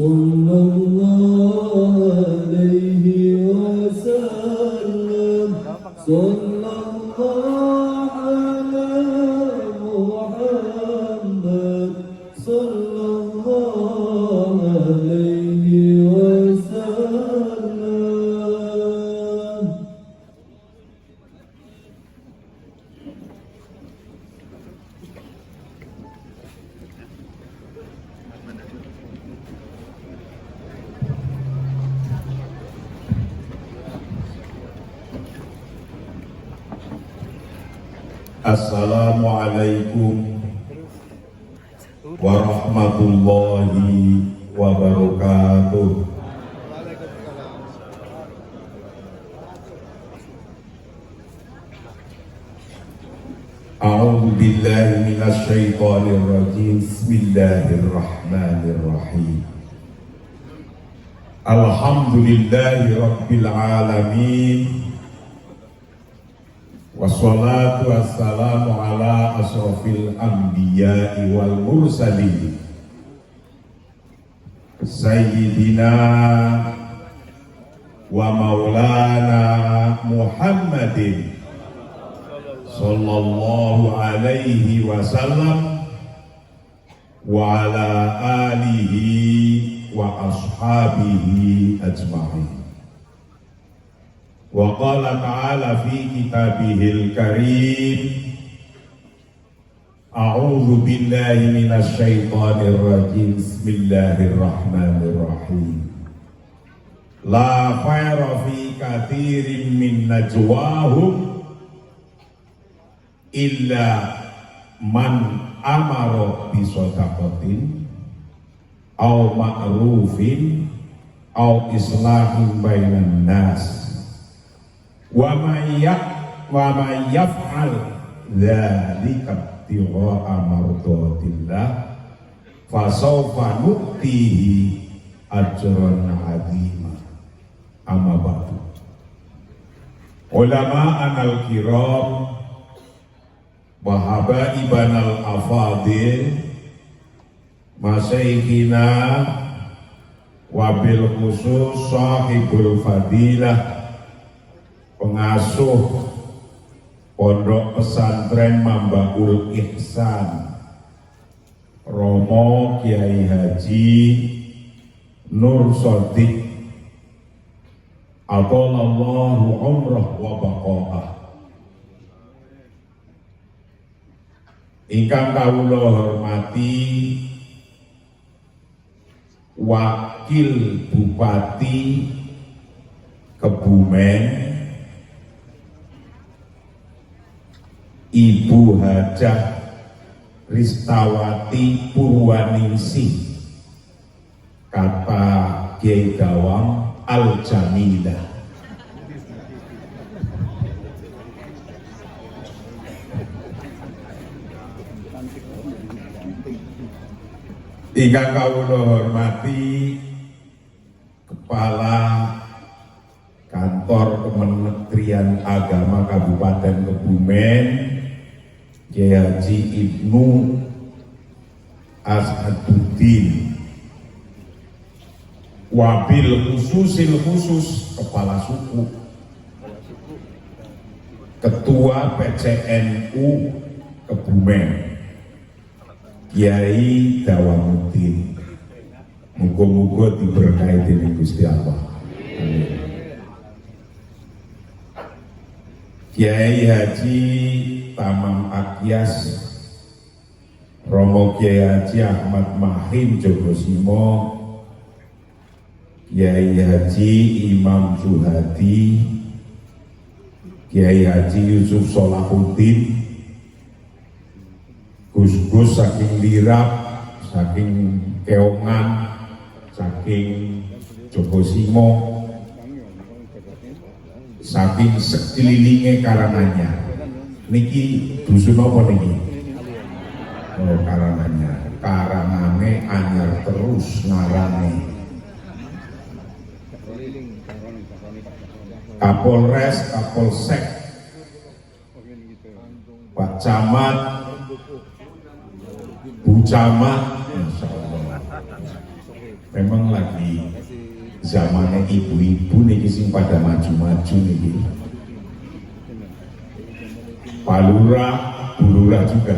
صلى الله عليه وسلم صلى الله على محمد صلى الله عليه وسلم. Assalamualaikum warahmatullahi wabarakatuh. A'udzu billahi minasy syaithanir rajim. Bismillahirrahmanirrahim. Alhamdulillahi rabbil alamin. Wassalatu wassalamu ala asrofil anbiya'i wal mursalin Sayyidina wa maulana Muhammadin sallallahu alaihi wasallam wa ala alihi wa ashabihi ajma'in. Wa qala ta'ala fi kitabihil karim, a'udzu billahi minasy syaithanir rajim. Bismillahirrahmanirrahim. La khayra fi katsirin min najwahum illa man amara bi shadaqatin aw ma'rufin aw islahin bainan nas. Wa may yaf'al dzalika ibtigha'a mardatillah fasawfa nu'tihi ajran 'azima. Amma ba'du. Ulama'an al-kiram wa habaiban al-afadil, masyayikhina wa bil khusus sahibul fadilah, pengasuh Pondok Pesantren Mambaul Ihsan Romo Kiai Haji Nur Shodiq Atolallahu umrah wa baqa'ah. Ingkang kawula hormati Wakil Bupati Kebumen Ibu Hajah Ristawati Purwaningsih, kata Kiai Gawang Al-Jamilah. Ingkang kawula hormati Kepala Kantor Kementerian Agama Kabupaten Kebumen Kiai Haji Ibnu Asaduddin, wabil khusus Kepala Suku, Ketua PCNU Kebumen Kiai Dawamuddin. Muga-muga diberkahi dening Gusti Allah. Amin. Kiai Haji Tamam Akyas Romo Kiai Haji Ahmad Mahim Jogosimo, Kiai Haji Imam Zuhadi, Kiai Haji Yusuf Solahuddin, Gus-gus saking Lirap, saking Keongan, saking Jogosimo, saking sekelilingnya Karanganyar. Niki dusun apa niki? Oh, Karanganyar. Karangane anyar terus ngarane. Kapolres, Kapolsek, Pak Camat, Bu Camat, Insya Allah. Memang lagi zamannya ibu-ibu nih sing pada maju-maju nih. Pak Lurah, Bu Lurah juga,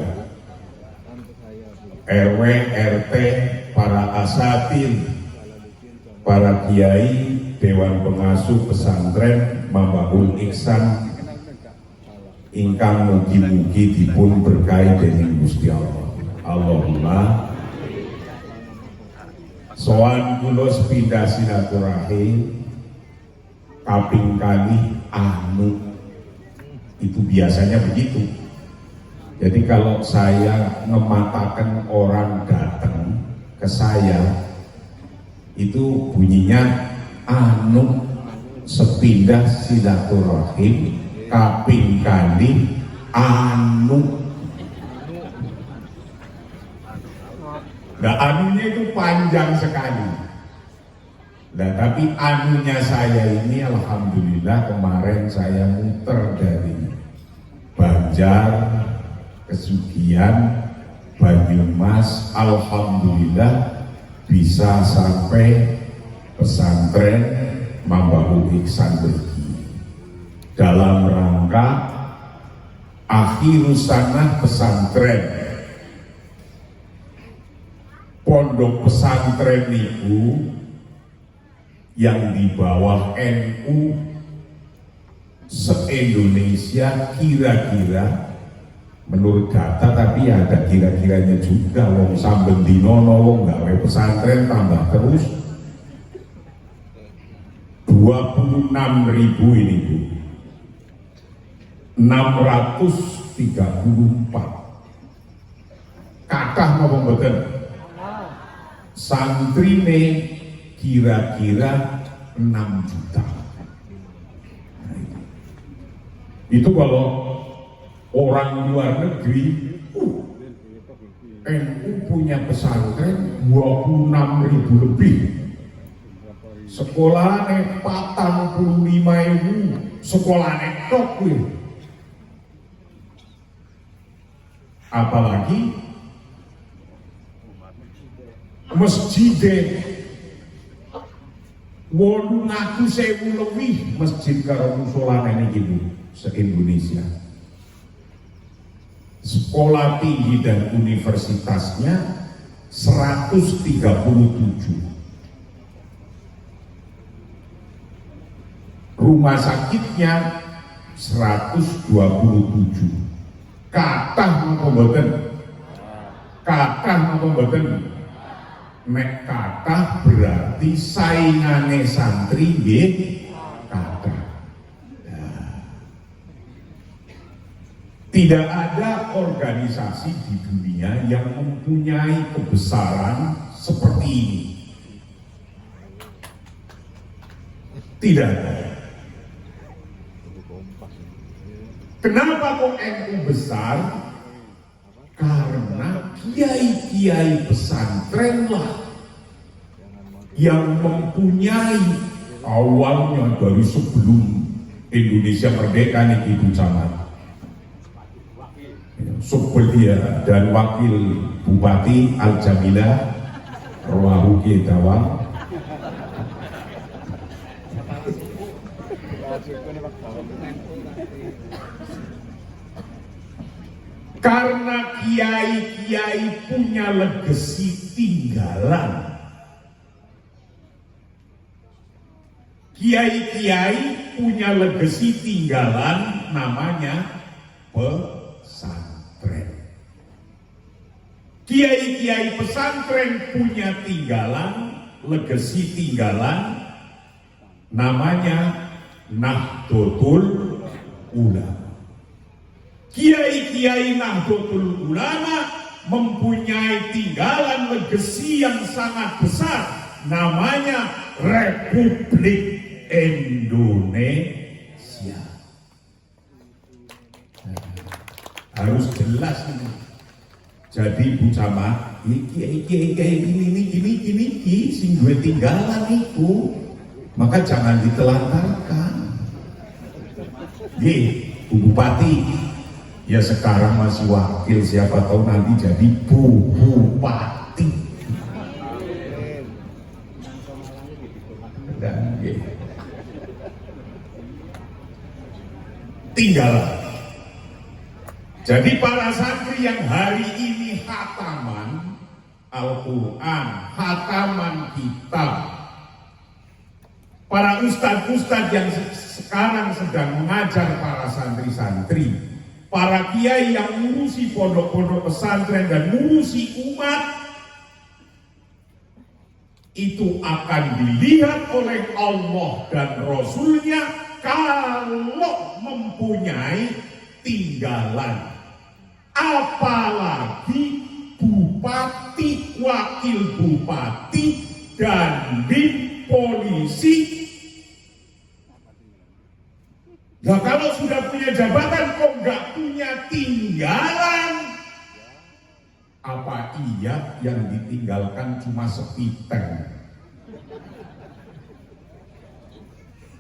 RW, RT, para asatid, para kiai, dewan pengasuh pesantren Mambaul Ihsan ingkang mugi-mugi dipun berkahi dening Gusti Allah. Allahumma sowan kula sepindah silaturahim kaping kali anu. Itu biasanya begitu. Jadi kalau saya ngematakan orang datang ke saya, itu bunyinya anu sepindah silaturahim kaping kali anu. Nah anunya itu panjang sekali. Nah tapi anunya saya ini alhamdulillah kemarin saya muter dari Banjar, Kesugihan, Banyumas, alhamdulillah bisa sampai pesantren Mambaul Ihsan Bergi dalam rangka akhir sanah pesantren. Pondok pesantren itu yang di bawah NU se-Indonesia kira-kira menurut data, tapi ada kira-kiranya juga wong samben dinono wong gawe pesantren tambah terus 26.000 ini Bu, 634 kathah napa mboten santrine kira-kira 6 juta. Itu kalau orang luar negeri, NU punya pesantren 26.000 lebih. Sekolahnya 45.000, sekolahnya tok kuwi. Apalagi masjid 8.000 lebih masjid karo musolane niki Bu, se-Indonesia. Sekolah tinggi dan universitasnya 137. Rumah sakitnya 127. Kathah napa mboten? Kathah napa mboten? Nek kathah berarti saingane santri nggih kathah. Tidak ada organisasi di dunia yang mempunyai kebesaran seperti ini. Tidak ada. Kenapa kok NU besar? Karena kiai-kiai pesantren lah yang mempunyai awalnya dari sebelum Indonesia merdeka nih Ibu Camat. Subbelia dan Wakil Bupati Al-Jamilah Roharuki Dawang. Karena kiai-kiai punya legasi tinggalan. Kiai-kiai punya legasi tinggalan namanya pesantren. Kiai-kiai pesantren punya tinggalan, legasi tinggalan namanya Nahdlatul Ulama. Kiai-kiai Nahdlatul Ulama mempunyai tinggalan legasi yang sangat besar namanya Republik Indonesia. Harus jelas ini. Jadi Bu Camat, kiai-kiai gini sing duwe tinggalan itu, maka jangan ditelantarkan. Bu Bupati, ya sekarang masih wakil, siapa tahu nanti jadi bupati. Tinggalan. Jadi para santri yang hari ini khataman Al-Quran, khataman kitab, para ustadz-ustadz yang sekarang sedang mengajar para santri-santri, para kiai yang ngurusi pondok-pondok pesantren dan ngurusi umat, itu akan dilihat oleh Allah dan Rasulnya kalau mempunyai tinggalan. Apalagi bupati, wakil bupati, dan polisi. Nah kalau sudah punya jabatan kok nggak punya tinggalan, apa iya yang ditinggalkan cuma sepiteng?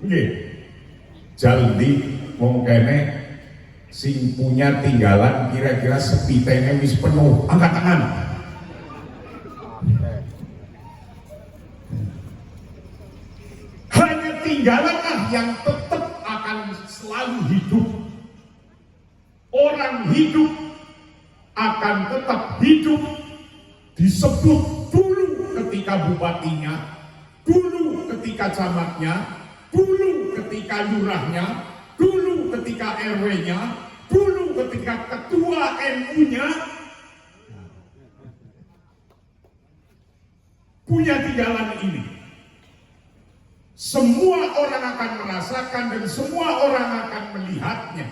Nggih. Jaldi wong kene sing punya tinggalan kira-kira sepitenge wis penuh, angkat tangan. Hanya tinggalanlah yang tetap akan selalu hidup. Orang hidup akan tetap hidup, disebut dulu ketika bupatinya, dulu ketika camatnya, dulu ketika lurahnya, dulu ketika RW-nya, dulu ketika ketua NU-nya, punya tinggalan ini. Semua orang akan merasakan dan semua orang akan melihatnya,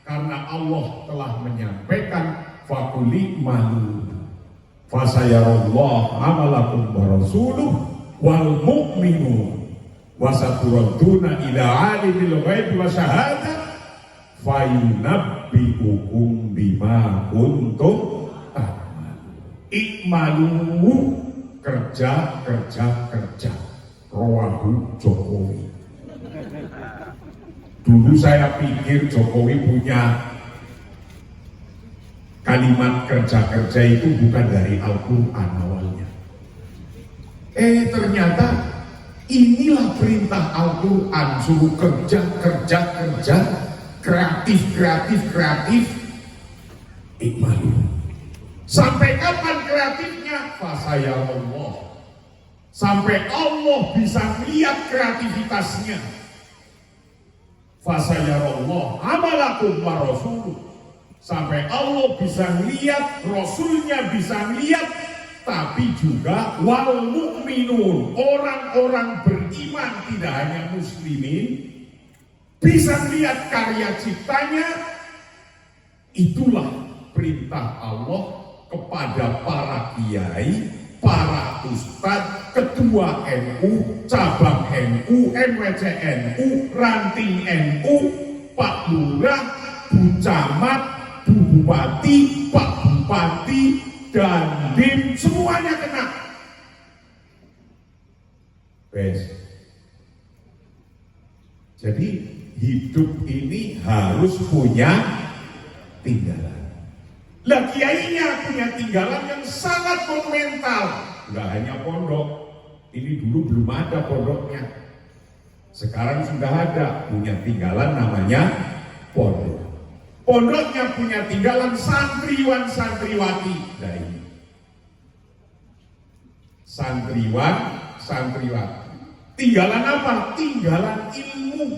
karena Allah telah menyampaikan fakuli malu fasayarallahu amalakum wa rasuluh wal mu'minun wasaturaduna ila alimil ghaibi wa syahadah fayunabbi'ukum bima kuntum ta'malun. Ikmalu, kerja rawahu Jokowi. Dulu saya pikir Jokowi punya kalimat kerja itu bukan dari Al-Quran awalnya. Ternyata inilah perintah Al-Quran, suruh kerja, kreatif. Ikmalu. Sampai kapan kreatifnya? Fasayarallah. Sampai Allah bisa melihat kreativitasnya. Fasayarallah amalakum wa rasuluh. Sampai Allah bisa melihat, Rasulnya bisa melihat, tapi juga wal mu'minun, orang-orang beriman tidak hanya muslimin, bisa melihat karya ciptanya. Itulah perintah Allah kepada para kiai, para ustadz, ketua NU, cabang NU, MWC NU, ranting NU, Pak Lurah, Bu Camat, Bu Bupati, Pak Bupati, dan Dim, semuanya kena. Jadi hidup ini harus punya tinggalan. Lah kiainya punya tinggalan yang sangat monumental. Nggak hanya pondok, ini dulu belum ada pondoknya. Sekarang sudah ada, punya tinggalan namanya pondok. Pondoknya punya tinggalan santriwan santriwati. Nah ini santriwan santriwati. Tinggalan apa? Tinggalan ilmu.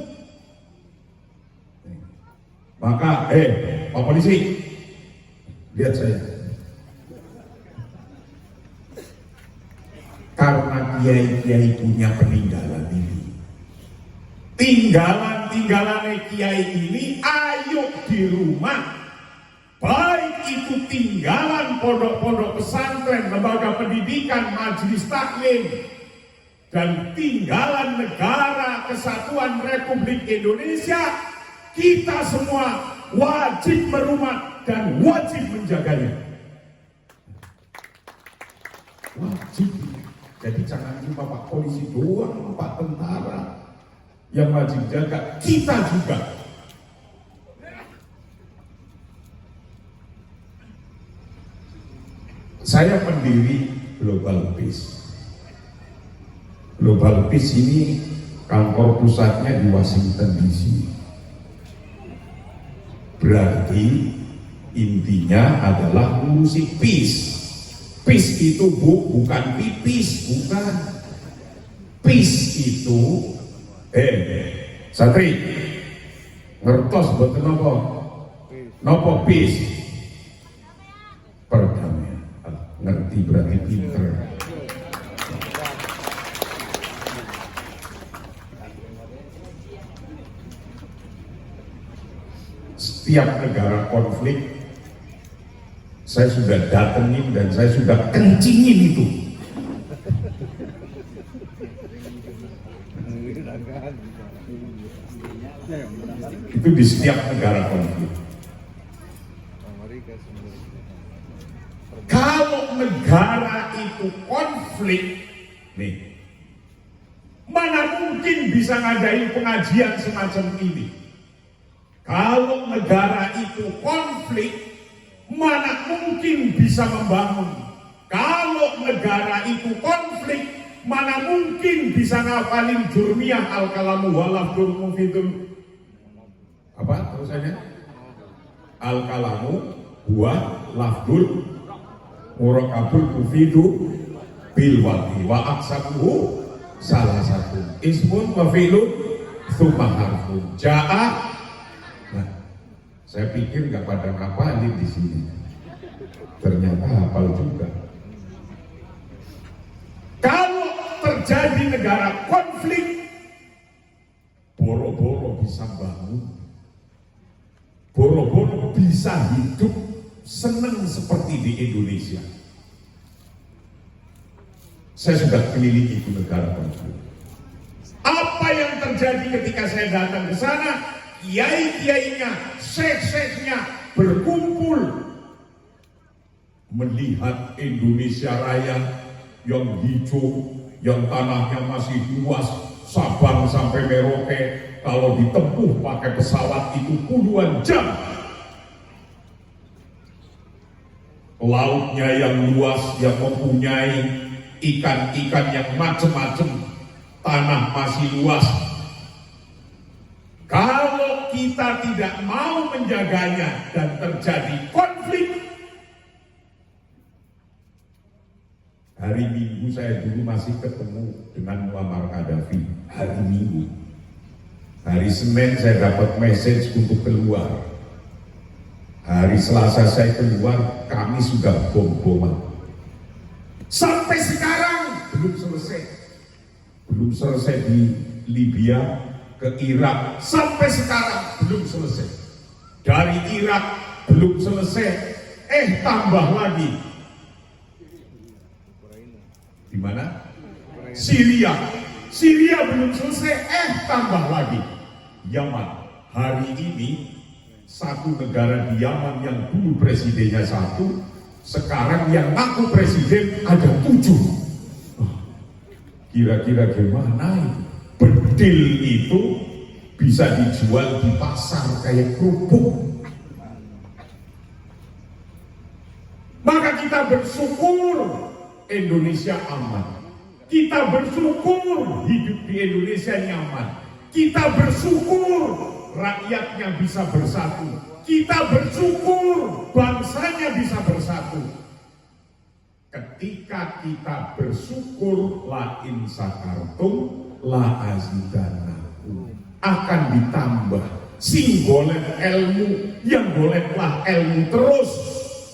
Maka Pak Polisi, lihat saya. Karena kiai-kiai punya peninggalan ini, tinggalan kiai ini, ayo di rumah, baik itu tinggalan pondok-pondok pesantren, lembaga pendidikan, majelis taklim, dan tinggalan negara kesatuan Republik Indonesia, kita semua wajib berumah dan wajib menjaganya. Wajib. Jadi jangan cuma Pak Polisi doang, Pak Tentara yang wajib jaga, kita juga. Saya pendiri Global Peace. Global Peace ini kantor pusatnya di Washington DC. Berarti intinya adalah ngurusi peace. Peace itu bukan pipis, bukan. Peace itu Satri ngertos betul nopo peace perdamaian. Ngerti berarti pinter. Setiap negara konflik saya sudah datengin dan saya sudah kencingin itu. Itu di setiap negara konflik. Kalau negara itu konflik, nih, mana mungkin bisa ngadain pengajian semacam ini? Kalau negara itu konflik, mana mungkin bisa membangun? Kalau negara itu konflik, mana mungkin bisa ngapalin jurmiyah al-kalamu walafdul mufidul apa terusannya? Al-kalamu huwa lafdul murakabul mufidu bil wati wa aksabuhu salah satu ismun wa fi'lun tsumma harfun ja'a. Nah, saya pikir nggak pada ngapalin di sini, ternyata hafal juga. Kalau terjadi negara konflik, boro-boro bisa bangun, boro-boro bisa hidup senang seperti di Indonesia. Saya sudah keliling itu negara konflik. Apa yang terjadi ketika saya datang ke sana? Kiai-kiainya, syekh-syekhnya berkumpul melihat Indonesia Raya yang hijau, yang tanahnya masih luas, Sabang sampai Merauke, kalau ditempuh pakai pesawat itu puluhan jam. Lautnya yang luas, yang mempunyai ikan-ikan yang macam-macam, tanah masih luas. Kalau kita tidak mau menjaganya dan terjadi konflik, hari Minggu saya dulu masih ketemu dengan Muammar Gaddafi, hari Minggu. Hari Senin saya dapat message untuk keluar. Hari Selasa saya keluar, kami sudah bom-boman. Sampai sekarang belum selesai. Belum selesai di Libya, ke Irak, sampai sekarang belum selesai. Dari Irak belum selesai, tambah lagi. Di mana? Syria. Syria belum selesai, tambah lagi. Yaman. Hari ini satu negara di Yaman yang dulu presidennya satu, sekarang yang ngaku presiden ada 7. Kira-kira gimana itu? Bedil itu bisa dijual di pasar kayak kerupuk. Maka kita bersyukur Indonesia aman. Kita bersyukur hidup di Indonesia nyaman. Kita bersyukur rakyatnya bisa bersatu. Kita bersyukur bangsanya bisa bersatu. Ketika kita bersyukur, la in sakartum la azidanakum, akan ditambah. Sing golek ilmu, yang goleklah ilmu terus,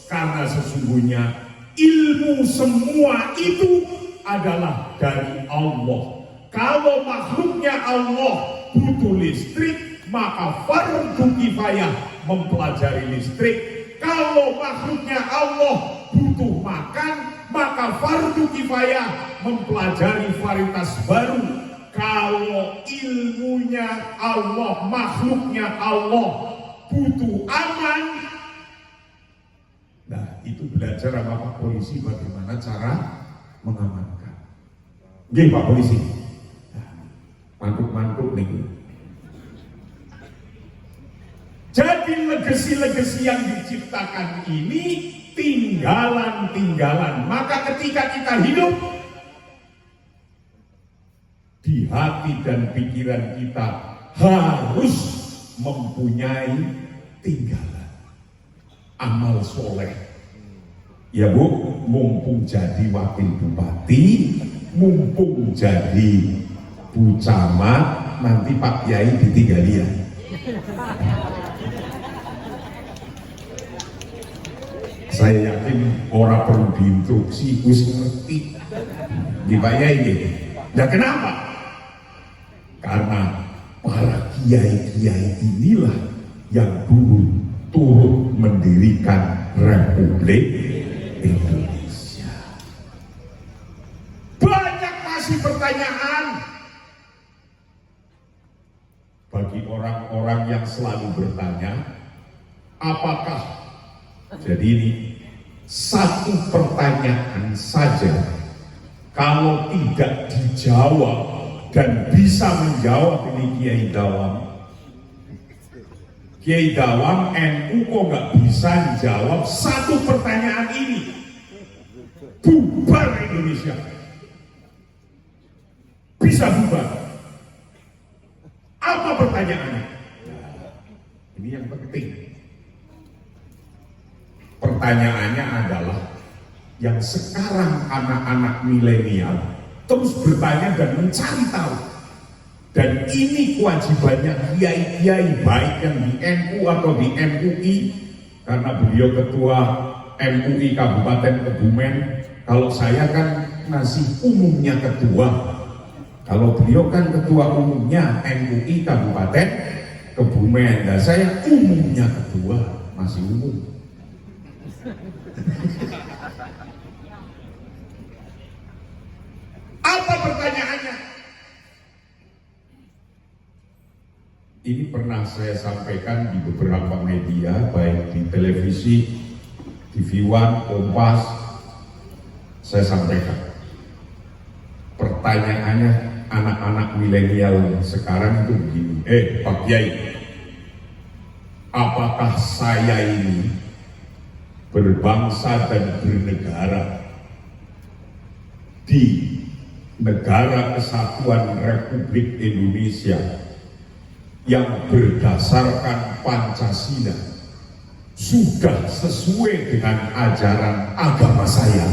karena sesungguhnya ilmu semua itu adalah dari Allah. Kalau makhluknya Allah butuh listrik, maka fardu kifayah mempelajari listrik. Kalau makhluknya Allah butuh makan, maka fardu kifayah mempelajari varietas baru. Kalau ilmunya Allah, makhluknya Allah butuh aman, nah itu belajar sama Pak Polisi bagaimana cara mengamankan. Gih Pak Polisi, mantuk-mantuk nih. Jadi legasi-legasi yang diciptakan ini tinggalan-tinggalan. Maka ketika kita hidup, di hati dan pikiran kita harus mempunyai tinggalan amal soleh. Ya Bu, mumpung jadi wakil bupati, mumpung jadi Bu Camat, nanti Pak Kiai ditinggali ya. Saya yakin orang perlu diinstruksi, wis ngerti di Pak Kiai ini. Nah kenapa? Karena para kiai-kiai inilah yang dulu turut mendirikan Republik Indonesia. Banyak masih pertanyaan bagi orang-orang yang selalu bertanya, apakah jadi ini satu pertanyaan saja kalau tidak dijawab dan bisa menjawab ini Kiai Dawam. Kiai Dawam NU kok nggak bisa jawab satu pertanyaan ini? Bubar Indonesia. Bisa bubar. Apa pertanyaannya? Nah, ini yang penting. Pertanyaannya adalah yang sekarang anak-anak milenial terus bertanya dan mencari tahu. Dan ini kewajibannya kiai-kiai baik yang di NU atau di MUI, karena beliau ketua MUI Kabupaten Kebumen. Kalau saya kan masih umumnya ketua, kalau beliau kan ketua umumnya MUI Kabupaten Kebumen. Dan saya umumnya ketua, masih umum. Apa pertanyaannya? Ini pernah saya sampaikan di beberapa media, baik di televisi, TV One, Kompas. Saya sampaikan. Pertanyaannya anak-anak milenial sekarang itu begini. Pak Kiai, apakah saya ini berbangsa dan bernegara di Negara Kesatuan Republik Indonesia yang berdasarkan Pancasila sudah sesuai dengan ajaran agama saya?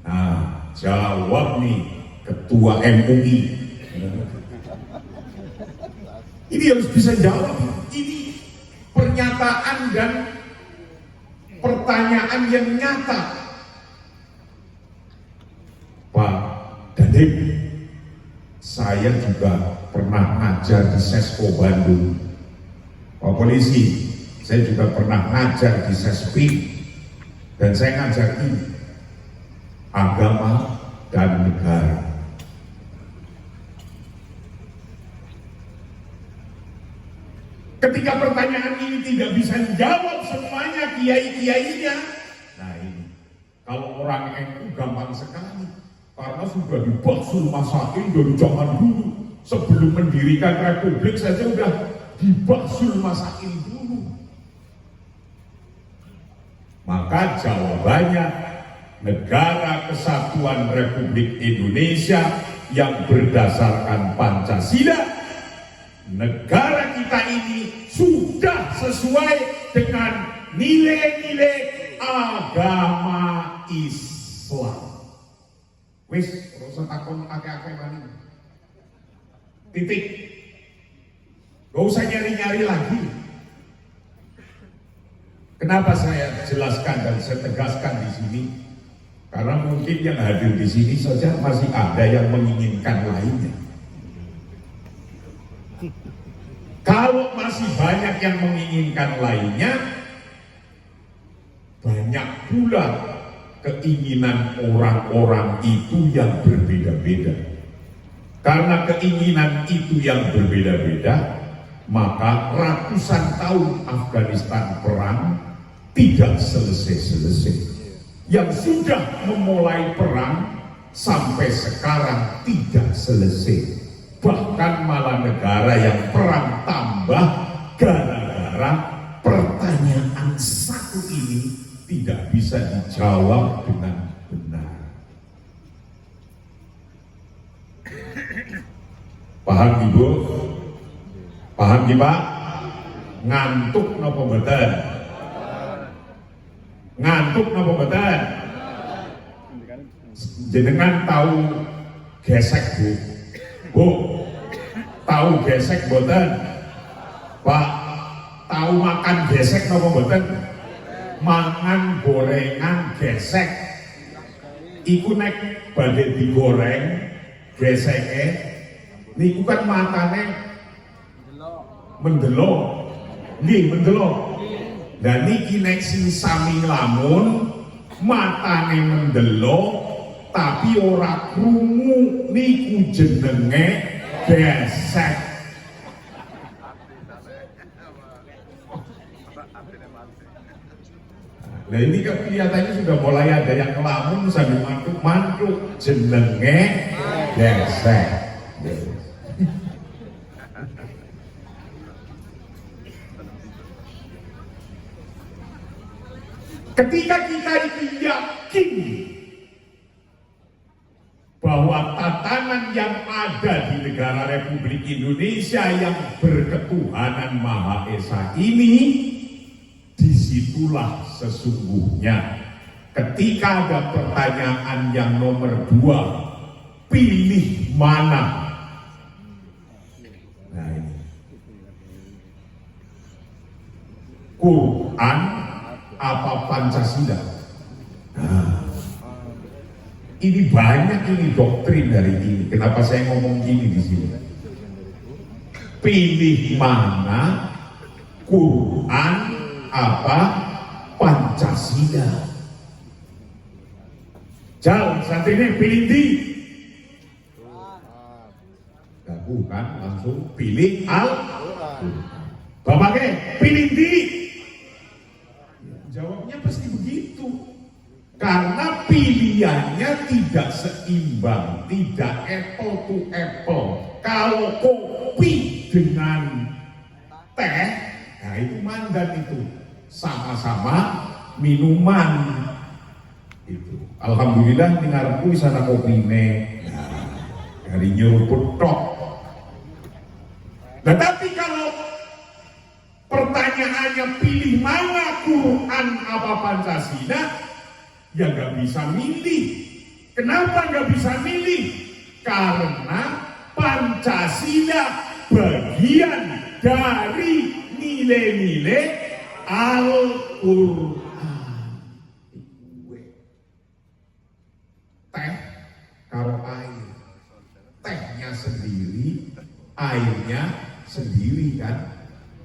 Nah, jawab nih Ketua MUI. Ini harus bisa jawab. Ini pernyataan dan pertanyaan yang nyata. Pak Dandim, saya juga pernah ngajar di Sesko Bandung. Pak Polisi, saya juga pernah ngajar di Sespim. Dan saya ngajar ini, agama dan negara. Ketika pertanyaan ini tidak bisa dijawab semuanya kiai-kiainya, nah ini, kalau orang NU gampang sekali. Karena sudah dibaksul masakin dari zaman dulu. Sebelum mendirikan republik saja sudah dibaksul masakin dulu. Maka jawabannya, Negara Kesatuan Republik Indonesia yang berdasarkan Pancasila, negara kita ini sudah sesuai dengan nilai-nilai agama Islam. Wis, rasa takon akeh-akeh mani. Titik. Gak usah nyari-nyari lagi. Kenapa saya jelaskan dan saya tegaskan di sini? Karena mungkin yang hadir di sini saja masih ada yang menginginkan lainnya. Kalau masih banyak yang menginginkan lainnya, banyak pula keinginan orang-orang itu yang berbeda-beda. Karena keinginan itu yang berbeda-beda, maka ratusan tahun Afghanistan perang tidak selesai-selesai. Yang sudah memulai perang sampai sekarang tidak selesai. Bahkan malah negara yang perang tambah gara-gara pertanyaan satu ini tidak bisa dijawab dengan benar. Paham Ibu? Paham Ki Pak? Ngantuk napa mboten? Ngantuk napa mboten? Jenengan tahu gesek Bu? Bu, tahu gesek mboten? Pak, tahu makan gesek napa mboten? Mangan gorengan gesek. Iku nek badhe digoreng geseke niku kan matane mendelok. Nggih, mendelok. Dan niki nek sing sami lamun matane mendelok tapi ora krungu niku jenenge gesek. Nah ini kan kelihatannya sudah mulai ada yang ngelamun sambil mantuk-mantuk, jenenge gesek. Ketika kita itu yakin bahwa tatanan yang ada di negara Republik Indonesia yang berketuhanan Maha Esa ini, disitulah sesungguhnya ketika ada pertanyaan yang nomor 2, pilih mana? Nah ini Quran apa Pancasila? Nah, ini banyak ini doktrin dari ini. Kenapa saya ngomong gini di sini? Pilih mana? Quran apa Pancasila? Jauh santrinya pilih di. Nah, bukan langsung pilih Al-Quran. Bapaknya pilih di. Jawabnya pasti begitu. Karena pilihannya tidak seimbang, tidak apple to apple. Kalau kopi dengan teh, nah itu mandan itu. Sama-sama minuman itu. Alhamdulillah dengarku di sana kopine. Nah, dari nyeruput tok. Nah, tapi kalau pertanyaannya pilih mana Quran apa Pancasila, ya nggak bisa milih. Kenapa nggak bisa milih? Karena Pancasila bagian dari nilai-nilai Al-Quran. Teh karo air, tehnya sendiri, airnya sendiri kan.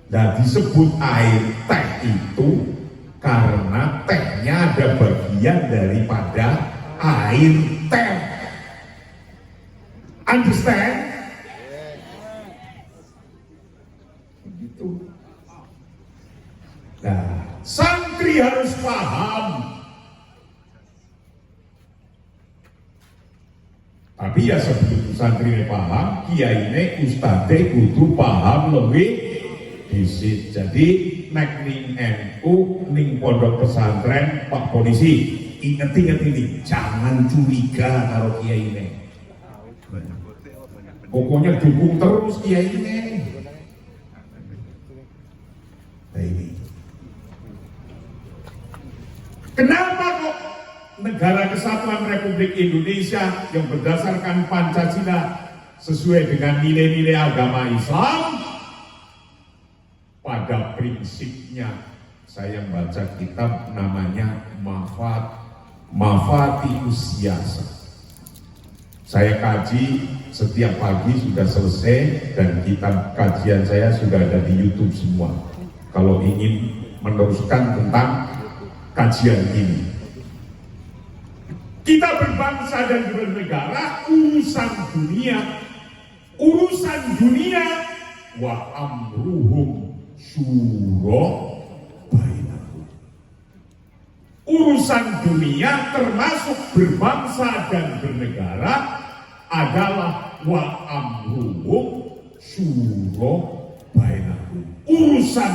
Dan disebut air teh itu karena tehnya ada bagian daripada air teh. Understand? Begitu. Nah, santri harus paham. Tapi ya sebelum santri paham, kiai ini ustadz kudu paham lebih. Jadi nek ning NU ning pondok pesantren Pak Polisi inget ini jangan curiga karo kiai ini. Pokoknya dukung terus kiai ini. Nah ini. Kenapa kok negara kesatuan Republik Indonesia yang berdasarkan Pancasila sesuai dengan nilai-nilai agama Islam? Pada prinsipnya saya baca kitab namanya Mafatihus Siyasah. Saya kaji setiap pagi sudah selesai dan kitab kajian saya sudah ada di YouTube semua. Kalau ingin meneruskan tentang kajian ini. Kita berbangsa dan bernegara urusan dunia wa amruhum syura bainahum. Urusan dunia termasuk berbangsa dan bernegara adalah wa amruhum syura bainahum. Urusan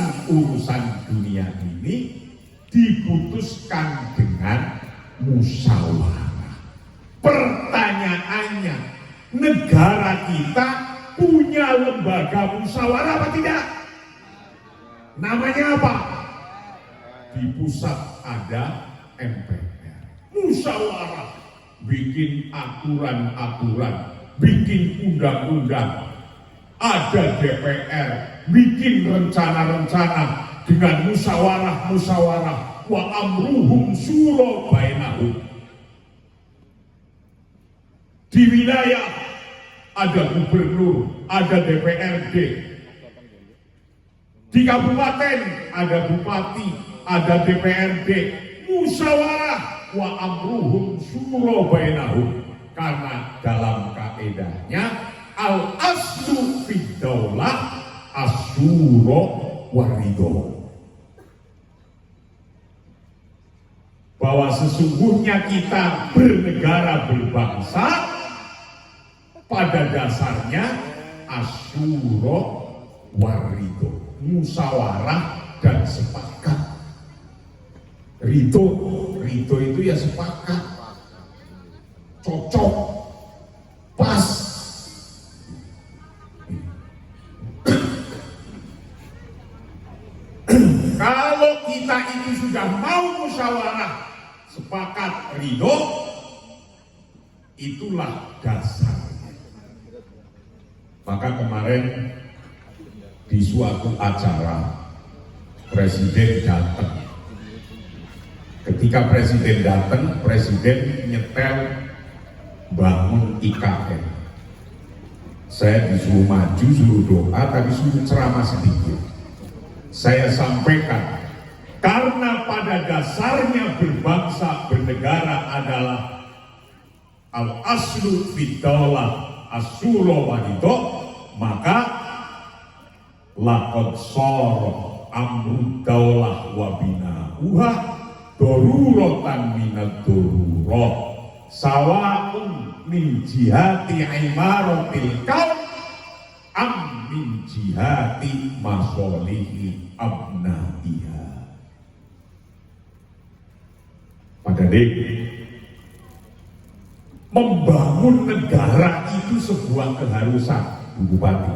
dunia ini diputuskan dengan musyawarah. Pertanyaannya, negara kita punya lembaga musyawarah apa tidak? Namanya apa? Di pusat ada MPR. Musyawarah, bikin aturan-aturan, bikin undang-undang. Ada DPR, bikin rencana-rencana dengan musyawarah-musyawarah. Wa amruhum syura bainahum. Di wilayah ada gubernur, ada DPRD. Di kabupaten ada bupati, ada DPRD. Musyawarah wa amruhum syura bainahum. Karena dalam kaedahnya al aslu fid daulah asyura waridho. Bahwa sesungguhnya kita bernegara berbangsa pada dasarnya asyura waridho, musyawarah dan sepakat. Ridho itu ya sepakat, cocok, pas. Kalau kita itu sudah mau musyawarah, sepakat, ridho, itulah dasarnya. Maka kemarin di suatu acara presiden datang. Ketika presiden datang, presiden nyetel bangun IKN. Saya disuruh maju, suruh doa, tapi suruh ceramah sedikit. Saya sampaikan, karena pada dasarnya berbangsa, bernegara adalah al-aslu fid daulah asyura waridho, maka laqad shara amrud daulah wa bina'uha daruratan minad darurah sawa'un min jihati imaratil kaum am min jihati masolihi abnaiha. Pada membangun negara itu sebuah keharusan, Bu Bupati.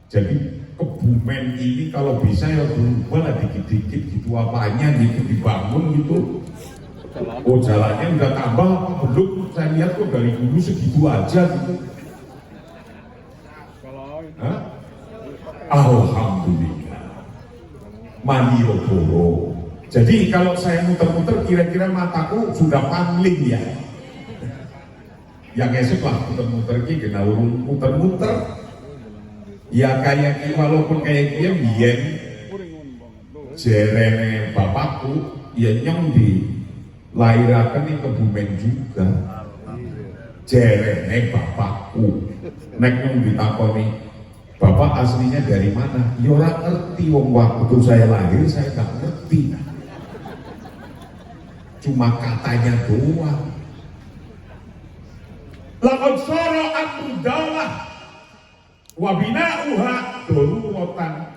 Jadi Kebumen ini kalau bisa ya berubah lah dikit-dikit gitu, apanya gitu dibangun gitu. Oh jalannya udah tambah apa belum? Saya lihat kok dari dulu segitu aja gitu. Hah? Alhamdulillah. Malioboro. Jadi kalau saya muter-muter kira-kira mataku sudah pangling ya. Yang esok lah muter-muter ini kena urung muter-muter. Ya kayak walaupun kayak dia biyen jerene bapakku ya nyong di lahirakan di Kebumen juga. Jerene bapakku nek nyong ditakoni bapak aslinya dari mana? Ya ora ngerti, wong waktu saya lahir saya gak ngerti. Cuma katanya doang. Laqad shara amrud daulah wa bina'uha daruratan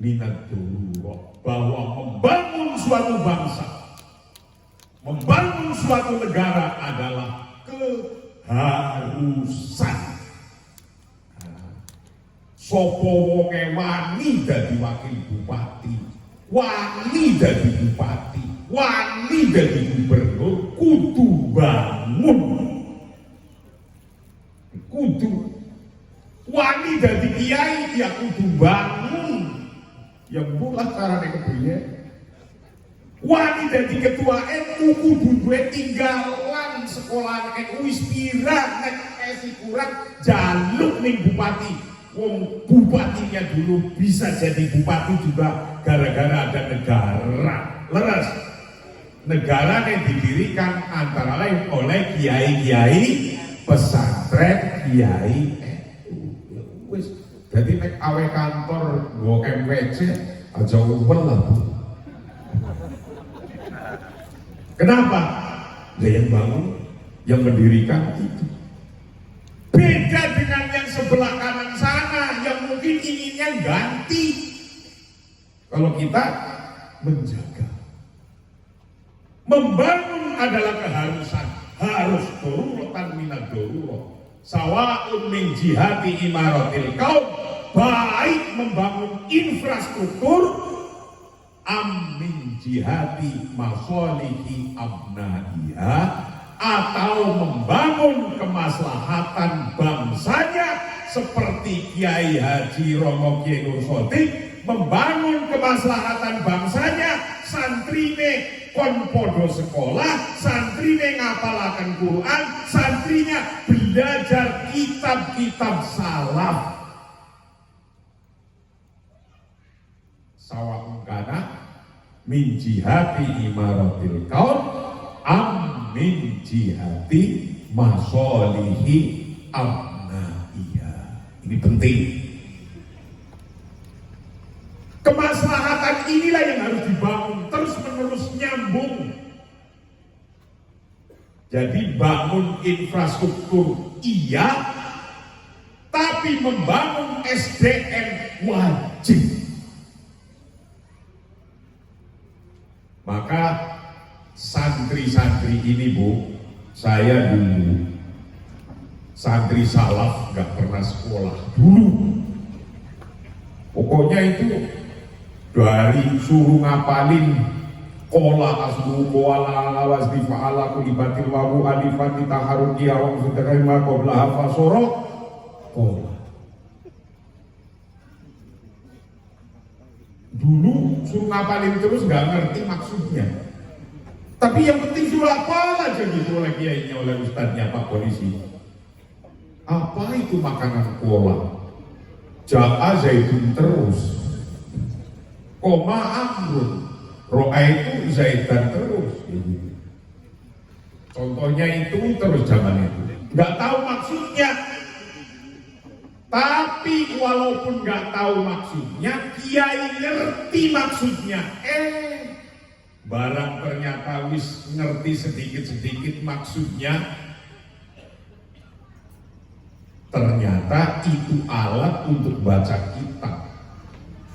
minad darurah, bahwa membangun suatu bangsa, membangun suatu negara adalah keharusan. Sopo wonge wani dadi wakil bupati, wani dadi bupati, wani dadi gubernur, kudu bangun, kudu wani dadi kiai ya kudu bangun. Ya mulai carane kepriye? Wani dadi ketua NU kudu duwe tinggalan sekolah NU wis pira, nek esi kurang jaluk ning bupati. Wong bupatinya dulu bisa jadi bupati juga gara-gara ada negara. Leres. Negara yang didirikan antara lain oleh kiai-kiai pesantren, kiai wis dadi nek awe kantor nggo MWC aja uwel lah Bu. Kenapa? Ya yang bangun, yang mendirikan itu. Beda dengan yang sebelah kanan sana yang mungkin inginnya ganti. Kalau kita menjaga, membangun adalah keharusan, harus daruratan minad darurah. Sawaun min jihati imaratil kaum, baik membangun infrastruktur min jihati masolihi abnaiha, atau membangun kemaslahatan bangsanya seperti Kiai Haji Romo Kiai Nur Sodik membangun kemaslahatan bangsanya, santrine kon podo sekolah, santrine ngapalaken Quran, santrinya belajar kitab-kitab salaf. Sawa'un kana min jihati imaratil kaum min jihati masolihi abnaiha. Ini penting. Kemaslahatan inilah yang harus dibangun terus menerus, nyambung. Jadi bangun infrastruktur iya, tapi membangun SDM wajib. Maka santri-santri ini Bu, saya dulu santri salaf gak pernah sekolah dulu. Pokoknya itu dari suruh ngapalin kola asbu koala lawas di faala kulibatil wawu alifati taharuki awam sudakarima qobla hafa sorok kola. Dulu suruh ngapalin terus nggak ngerti maksudnya, tapi yang penting suruh hafal aja gitu oleh kiainya, oleh ustadznya, Pak Polisi. Apa itu makanan kola? Ja'a zaitun terus, koma amrun, ro'a itu zaitan terus. Contohnya itu terus zaman itu, nggak tahu maksudnya. Tapi walaupun nggak tahu maksudnya, kiai ngerti maksudnya. Barang ternyata wis ngerti sedikit-sedikit maksudnya, ternyata itu alat untuk baca kitab.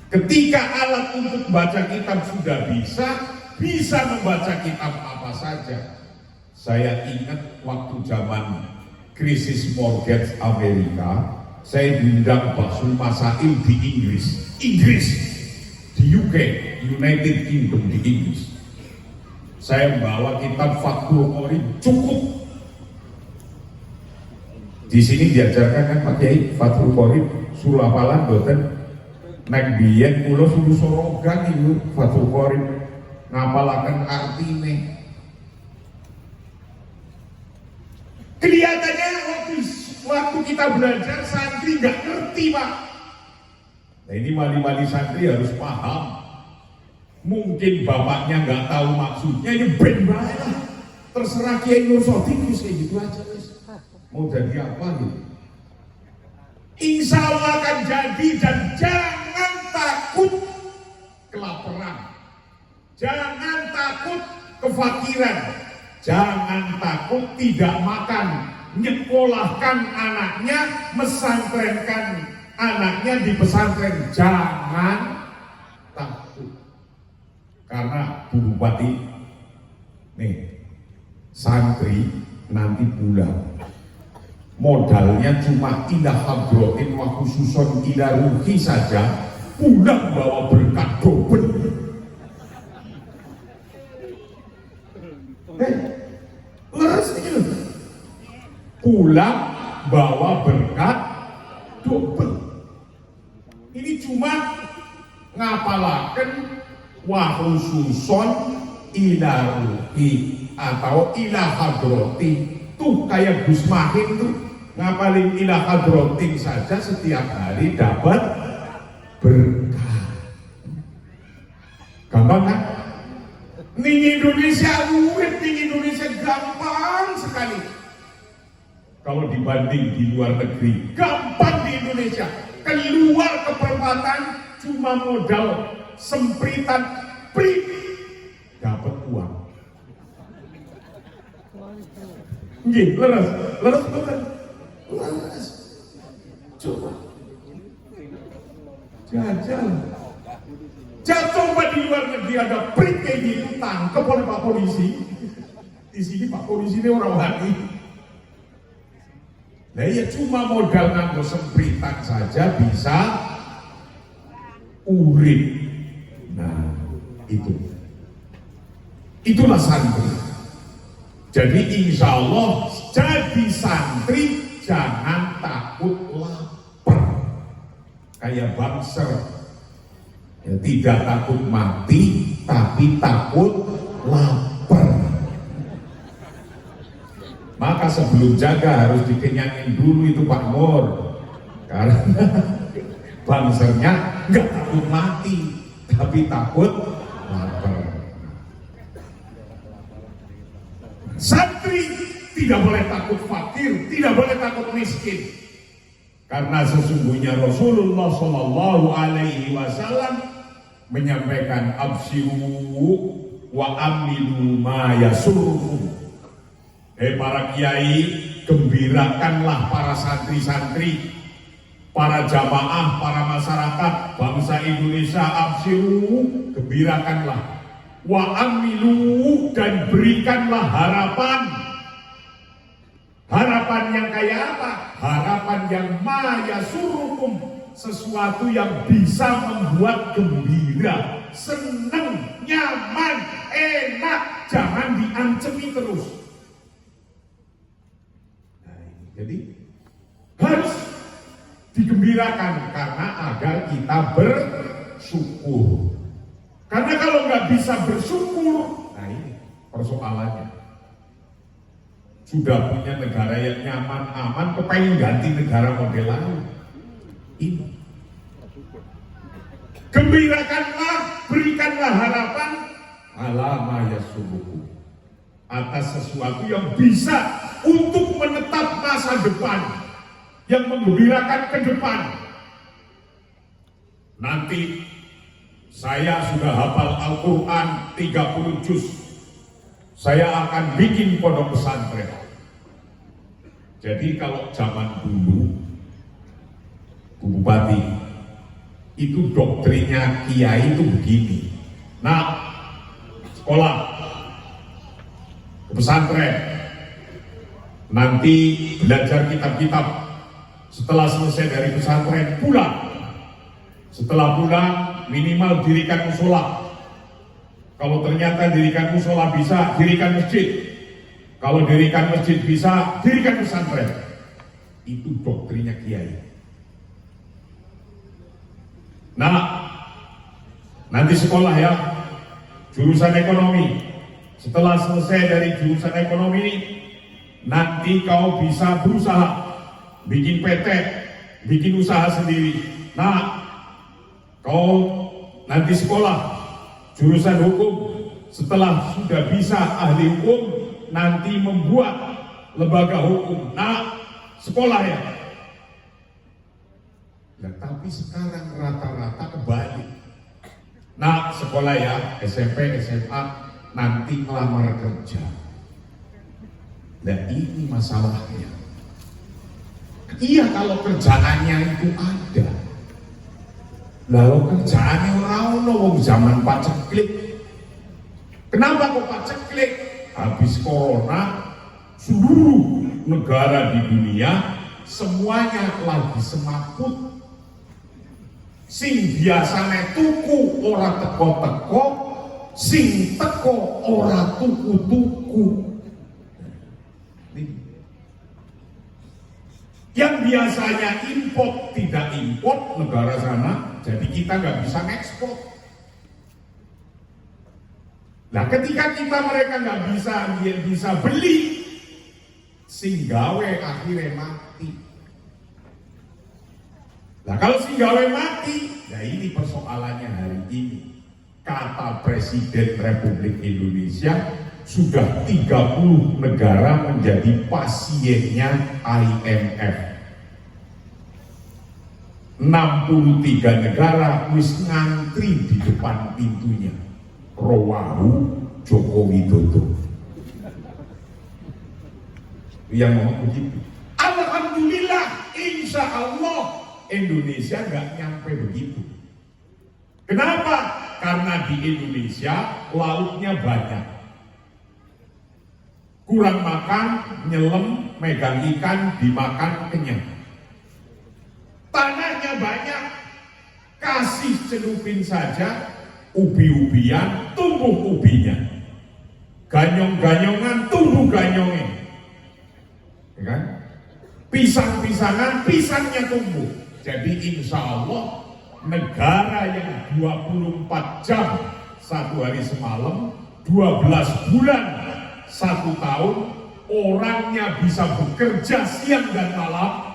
Ketika alat untuk baca kitab sudah bisa membaca kitab apa saja. Saya ingat waktu zaman krisis mortgage Amerika, saya diundang Basul Masail di Inggris, di UK, United Kingdom di Inggris. Saya membawa kitab Fathul Qorib cukup. Di sini diajarkan kan Pak Kiai Fathul Qorib suruh hafalan boten. Nek biyen kula suruh sorogan itu Fathul Qorib ngapalaken artine. Kelihatannya waktu kita belajar santri nggak ngerti Pak. Nah ini wali-wali santri harus paham. Mungkin bapaknya nggak tahu maksudnya, ya ben bae lah. Terserah Kiai Nur Sodik kayak gitu aja guys. Mau jadi apa gitu? Insya Allah akan jadi, dan jangan takut kelaparan, jangan takut kefakiran, jangan takut tidak makan. Nyekolahkan anaknya, mesantrenkan anaknya di pesantren, jangan takut. Karena Bu Bupati nih, santri nanti pulang modalnya cuma ila hadrotin wa khususon ila ruhi saja, pulang bawa berkat double. Leres ini loh, pulang bawa berkat double. Ini cuma ngapalaken wa khususon ila ruhi atau ila hadroti. Tuh kayak Gus Mahin tuh ngapalin ila hadrotin saja setiap hari dapat berkah. Gampang kan? Ning Indonesia urip, ning Indonesia gampang sekali. Kalau dibanding di luar negeri, gampang di Indonesia. Keluar ke perempatan cuma modal sempritan prit dapat uang. Nggih, leres bukan? Leres. Coba. Jajal. Coba di luar negeri ada prit kayak gitu, tangkep oleh Pak Polisi. Di sini Pak Polisi ini orang wani. Nah ya cuma modal nganggo sempritan saja bisa urip. Nah itulah santri. Jadi insya Allah jadi santri jangan takut lapar. Kayak Bangser, ya, tidak takut mati tapi takut lapar. Maka sebelum jaga harus dikenyangin dulu itu Pak Nur, karena Bangsernya nggak takut mati tapi takut lapar. Santri tidak boleh takut fakir, tidak boleh takut miskin, karena sesungguhnya Rasulullah Shallallahu Alaihi Wasallam menyampaikan absyiru wa amilu ma yasurrukum. Para kiai, gembirakanlah para santri-santri, para jamaah, para masyarakat bangsa Indonesia, absyiru, gembirakanlah. Wa amilu, dan berikanlah harapan. Harapan yang kayak apa? Harapan yang maya surukum, sesuatu yang bisa membuat gembira, senang, nyaman, enak, jangan diancemi terus. Nah, jadi harus digembirakan karena agar kita bersyukur. Karena kalau nggak bisa bersyukur, nah ini persoalannya. Sudah punya negara yang nyaman, aman, kepengen ganti negara model lain. Ini. Gembirakanlah, berikanlah harapan, alama yasuruhu, atas sesuatu yang bisa untuk menetap masa depan, yang menggembirakan ke depan. Nanti saya sudah hafal Al-Quran 30 juz. Saya akan bikin pondok pesantren. Jadi kalau zaman dulu, Bu Bupati, itu doktrinnya kiai itu begini. Nah, sekolah, ke pesantren, nanti belajar kitab-kitab. Setelah selesai dari pesantren, pulang. Setelah pulang, minimal dirikan musola. Kalau ternyata dirikan musola bisa, dirikan masjid. Kalau dirikan masjid bisa, dirikan pesantren. Itu doktrinnya kiai. Nah, nanti sekolah ya, jurusan ekonomi. Setelah selesai dari jurusan ekonomi ini, nanti kau bisa berusaha, bikin PT, bikin usaha sendiri. Nah, kau nanti sekolah jurusan hukum, setelah sudah bisa ahli hukum, nanti membuat lembaga hukum. Nah, sekolah ya. Nah, tapi sekarang rata-rata kebalik. Nah, sekolah ya, SMP, SMA, nanti melamar kerja. Nah, ini masalahnya. Iya, kalau kerjaannya itu ada. Lalu kerjaannya orang wong zaman paceklik. Kenapa kok paceklik? Habis corona, seluruh negara di dunia semuanya lagi semaput. Sing biasane tuku ora teko-teko, sing teko ora tuku-tuku. Yang biasanya import tidak import negara sana, jadi kita nggak bisa ekspor. Nah, ketika mereka nggak bisa beli, sing gawe akhirnya mati. Nah, kalau sing gawe mati, ya ini persoalannya hari ini. Kata Presiden Republik Indonesia, sudah 30 negara menjadi pasiennya IMF. 63 negara wis ngantri di depan pintunya. Rawahu Joko Widodo. Yang ngomong begitu. Alhamdulillah, insya Allah Indonesia nggak nyampe begitu. Kenapa? Karena di Indonesia lautnya banyak. kurang makan, nyelam, megang ikan, dimakan, kenyang. Tanahnya banyak, kasih celupin saja, ubi-ubian, tumbuh ubinya. Ganyong-ganyongan, tumbuh ganyongnya. Ya kan? Pisang-pisangan, pisangnya tumbuh. Jadi insya Allah negara yang 24 jam satu hari semalam, 12 bulan satu tahun, orangnya bisa bekerja siang dan malam,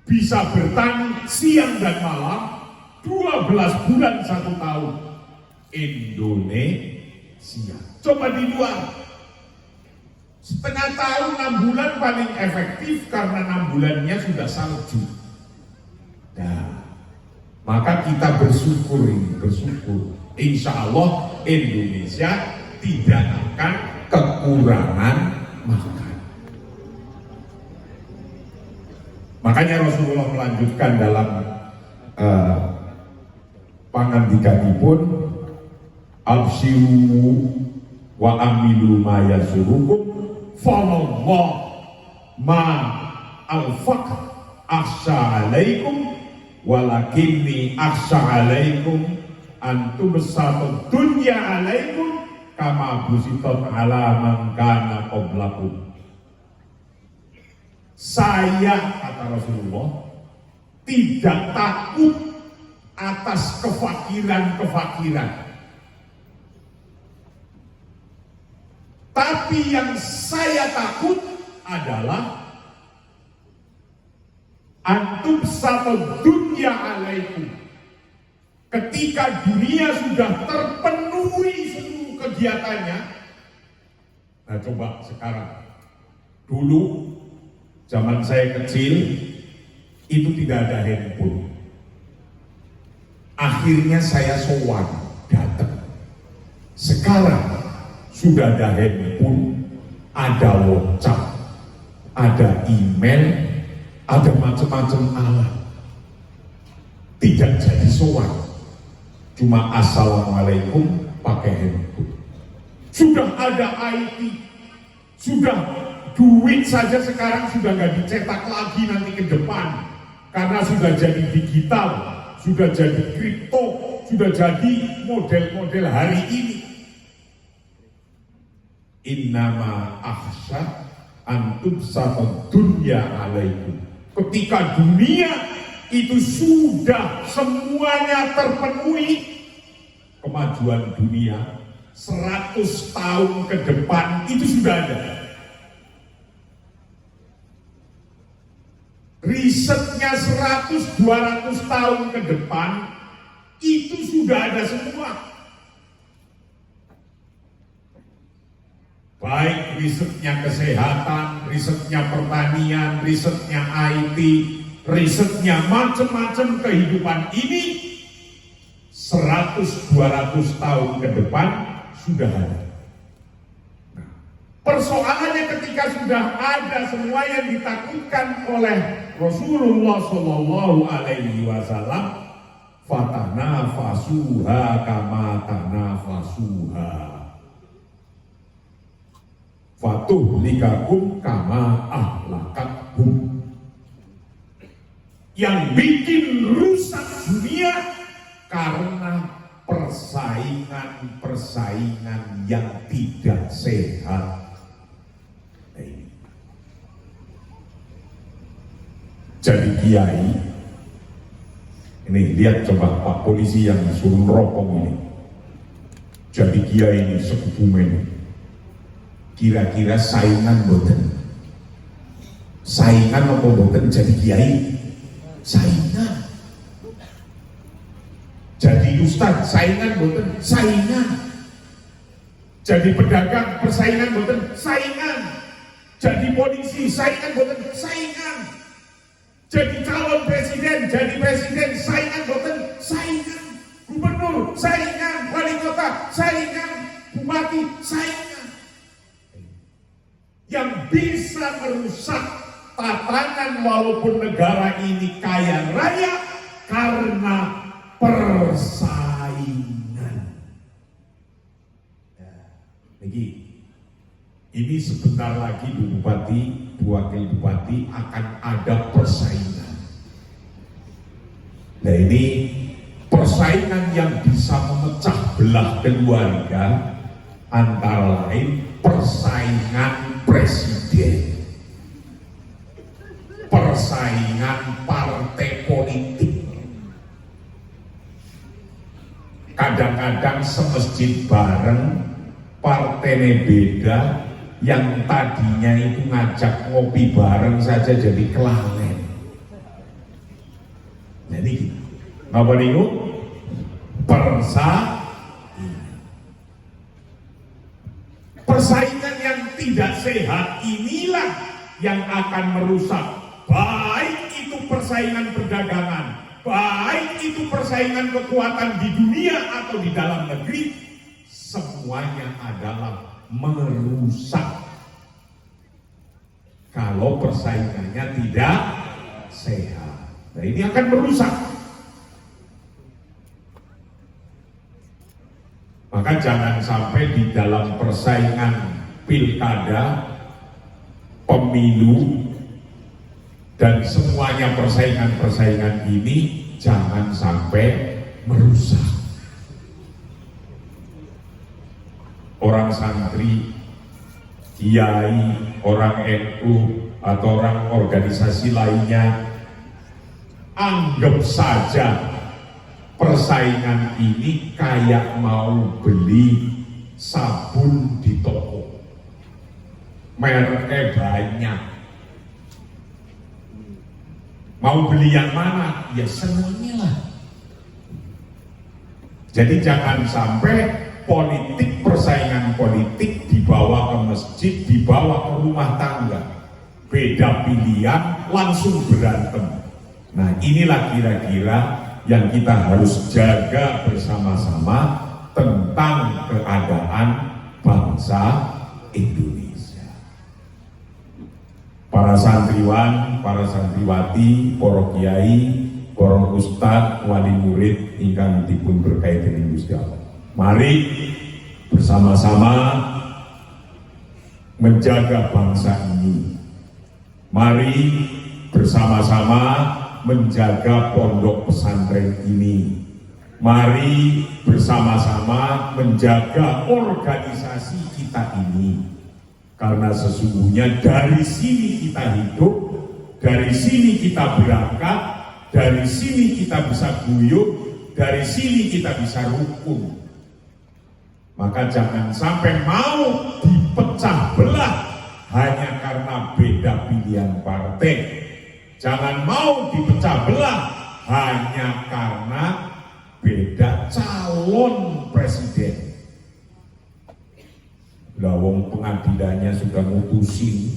bisa bertani siang dan malam, 12 bulan satu tahun. Indonesia. Coba di luar. Setengah tahun, 6 bulan paling efektif karena 6 bulannya sudah salju. Nah, maka kita bersyukur. Insya Allah Indonesia tidak akan kekurangan makan. Makanya Rasulullah melanjutkan dalam pangandikanipun, absyiru wa amilu ma yasurukum falallah ma al-faqr akhsha alaikum walakinni akhsha alaikum antum besatu dunya alaikum kama busitot ala man kana qablakum. Saya, kata Rasulullah, tidak takut atas kefakiran. Tapi yang saya takut adalah antum satu dunia alaikum. Ketika dunia sudah terpenuhi seluruh kegiatannya. Nah coba sekarang. Dulu zaman saya kecil itu tidak ada handphone. Akhirnya saya sowan datang. Sekarang sudah ada handphone, ada WhatsApp, ada email, ada macam-macam alat. Tidak jadi sowan, cuma assalamualaikum pakai handphone. Sudah ada IT, sudah duit saja sekarang sudah nggak dicetak lagi nanti ke depan, karena sudah jadi digital, sudah jadi kripto, sudah jadi model-model hari ini. Innama akhsha antum satu dunia alaikum. Ketika dunia itu sudah semuanya terpenuhi, kemajuan dunia 100 tahun ke depan itu sudah ada. Risetnya 100-200 tahun ke depan itu sudah ada semua. Baik risetnya kesehatan, risetnya pertanian, risetnya IT, risetnya macam-macam kehidupan ini 100-200 tahun ke depan sudah ada. Nah, persoalannya ketika sudah ada semua yang ditakutkan oleh Rasulullah Shallallahu Alaihi Wasallam, fatanafasuha kama tanafasuha. Fatuh likakum kama ahlakakum. Yang bikin rusak dunia karena persaingan yang tidak sehat. Jadi kiai, ini lihat coba Pak polisi yang suruh rokok ini. Jadi kiai ini sekebumen. Kira-kira saingan boten? Saingan apa boten jadi kiai? Saingan. Jadi ustaz saingan boten? Saingan. Jadi pedagang persaingan boten? Saingan. Jadi polisi saingan boten? Saingan. Jadi calon presiden, jadi presiden saingan boten? Saingan. Gubernur saingan, wali kota saingan, bupati saingan. Yang bisa merusak tatanan walaupun negara ini kaya raya karena persaingan. Ini sebentar lagi Bu Bupati, Bu Wakil Bupati akan ada persaingan. Nah ini persaingan yang bisa memecah belah keluarga, antara lain persaingan presiden, persaingan partai politik. Kadang-kadang semasjid bareng, partainya beda, yang tadinya itu ngajak ngopi bareng saja jadi kelalen. Jadi gitu. Apa niku? Persaingan yang tidak sehat inilah yang akan merusak, baik itu persaingan perdagangan, baik itu persaingan kekuatan di dunia atau di dalam negeri, semuanya adalah merusak kalau persaingannya tidak sehat. Nah ini akan merusak. Maka jangan sampai di dalam persaingan pilkada, pemilu, dan semuanya persaingan-persaingan ini jangan sampai merusak. Orang santri, kiai, orang NU, atau orang organisasi lainnya, anggap saja persaingan ini kayak mau beli sabun di toko, mereknya banyak. Mau beli yang mana? Ya semuanya lah. Jadi jangan sampai politik, persaingan politik dibawa ke masjid, dibawa ke rumah tangga, beda pilihan langsung berantem. Nah inilah kira-kira yang kita harus jaga bersama-sama tentang keadaan bangsa Indonesia. Para santriwan, para santriwati, para kiai, para ustadz, wali murid ingkang dipun berkahi dening Gusti Allah. Mari bersama-sama menjaga bangsa ini. Mari bersama-sama menjaga pondok pesantren ini. Mari bersama-sama menjaga organisasi kita ini. Karena sesungguhnya dari sini kita hidup, dari sini kita berangkat, dari sini kita bisa guyup, dari sini kita bisa rukun. Maka jangan sampai mau dipecah belah hanya karena beda pilihan partai. Jangan mau dipecah belah hanya karena beda calon presiden. Lah wong pengadilannya sudah mutusin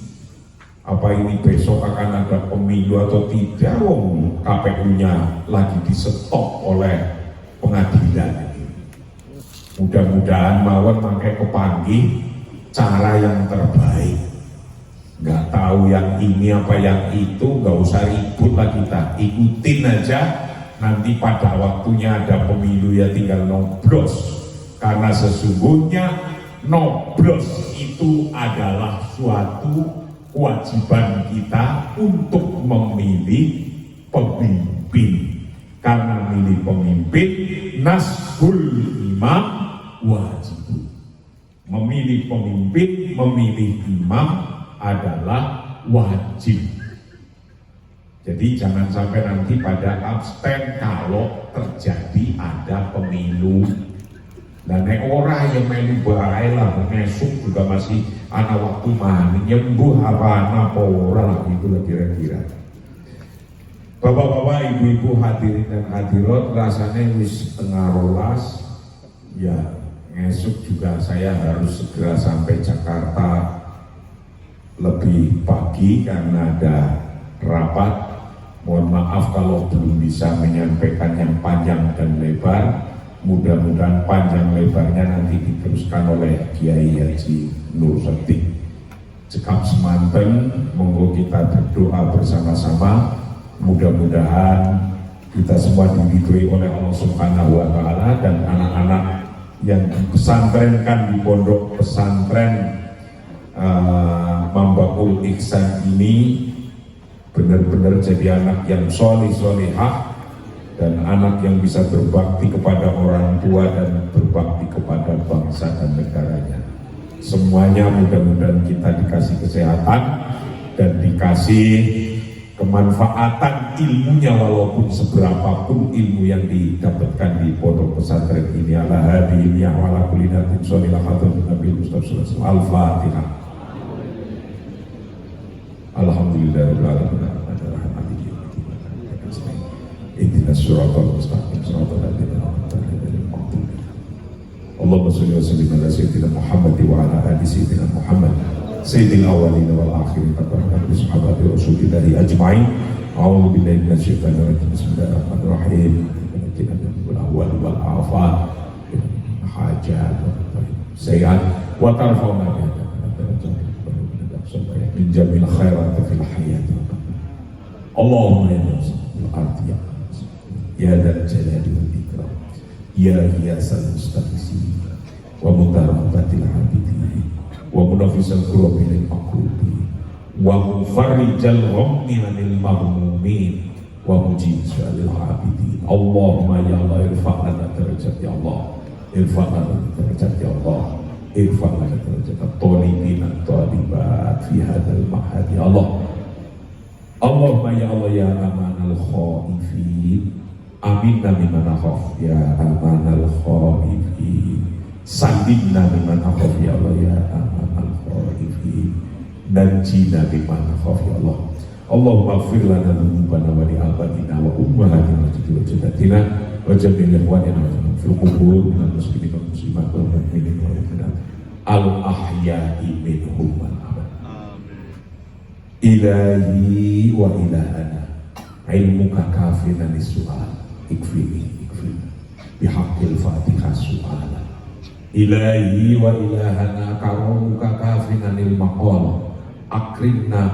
apa ini besok akan ada pemilu atau tidak, wong KPU-nya lagi disetop oleh pengadilan. Mudah-mudahan mawon mangke kepanggih cara yang terbaik. Nggak tahu yang ini apa yang itu, nggak usah ribut lah kita, ikutin aja. Nanti pada waktunya ada pemilu ya tinggal noblos. Karena sesungguhnya noblos itu adalah suatu kewajiban kita untuk memilih pemimpin. Karena milih pemimpin, nasbul imam wajib. Memilih pemimpin, memilih imam adalah wajib. Jadi jangan sampai nanti pada abstain kalau terjadi ada pemilu. Dan ora yang melu bae lah, besok juga masih ada waktu mana nyembuh apa ora lah, itulah kira-kira. Bapak-bapak, ibu-ibu hadirin dan hadirat, rasanya wis setengah rolas. Ya, esok juga saya harus segera sampai Jakarta lebih pagi karena ada rapat. Mohon maaf kalau belum bisa menyampaikan yang panjang dan lebar. Mudah-mudahan panjang lebarnya nanti diteruskan oleh Kiai Haji Nur Setik. Cekap semanten, monggo kita berdoa bersama-sama. Mudah-mudahan kita semua diridhoi oleh Allah Subhanahu wa Ta'ala, dan anak-anak yang dipesantrenkan di pondok pesantren Mambaul Ihsan ini benar-benar jadi anak yang soleh-solehah dan anak yang bisa berbakti kepada orang tua dan berbakti kepada bangsa dan negaranya. Semuanya mudah-mudahan kita dikasih kesehatan dan dikasih kemanfaatan ilmunya, walaupun seberapapun ilmu yang didapatkan di pondok pesantren ini. Ala hadirin ya wala kulinatin sholilah hadratin Nabi Mustafa sallallahu alaihi wasallam. Al-Fatihah. Alhamdulillahirabbil alamin. Ihdinas siratal mustaqim siratal ladzina an'amta 'alaihim. Allahumma shalli wa sallim ala sayyidina Muhammad wa ala ali sayyidina Muhammad sayyidil awwalin wal akhirin tabaraka bi sahabati rasulillahi ajma'in. A'udzu billahi minasy syaithanir rajim. Bismillahirrahmanirrahim. Inna bil awwal wal afat hajat sayyid wa tarfa'una min jamil khairat fil hayat. Allahumma ya artiya ya dzal jalali wal ikram ya hiyasal mustaqsim wa mudarrabatil abidin wa munafisal qulubi lil maqlubi wa mufarrijal ghammi anil maghmumin wa mujizalil abidin. Allahumma ya Allah irfa'na darajat ya Allah, irfa'na darajat ya Allah, irfa'na darajat at-talibin at-talibat fi hadzal mahad ya Allah. Allahumma ya Allah ya amanal khaifin aminna mimman akhaf ya amanal khaifin sandinna mimman akhaf ya Allah ya amanal khaifin najina mimman akhaf ya Allah. Allahumma ighfir lana dhunubana wa li abatina wa ummahatina wa jaddatina wa jami'il ikhwanina fil qubur minal muslimin wal muslimat wal mu'minin wal mu'minat al ahya'i minhum wal amwat. Ilahi wa ilahana ilmuka kafinan su'al ikfini bihaqqil fatihah su'ala. Ilahi wa ilahana karamuka kafinan maqal akrimna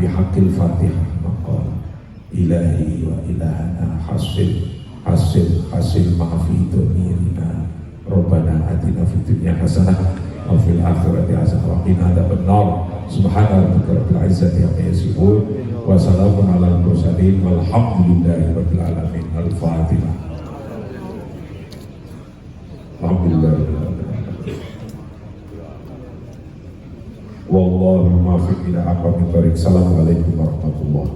bihaqqil fatihah maqal. Ilahi wa ilahana hasil ma'afi dunyina Rabbana atina fid dunya hasanah wa fil akhirati hasanah wa qina adzabannar. Subhana rabbika rabbil izzati amma yasifun wa salamun alal mursalin walhamdulillahi rabbil alamin. Al-Fatihah. Alhamdulillah. Wallahu muwaffiq ila aqwamit thoriq. Assalamualaikum warahmatullahi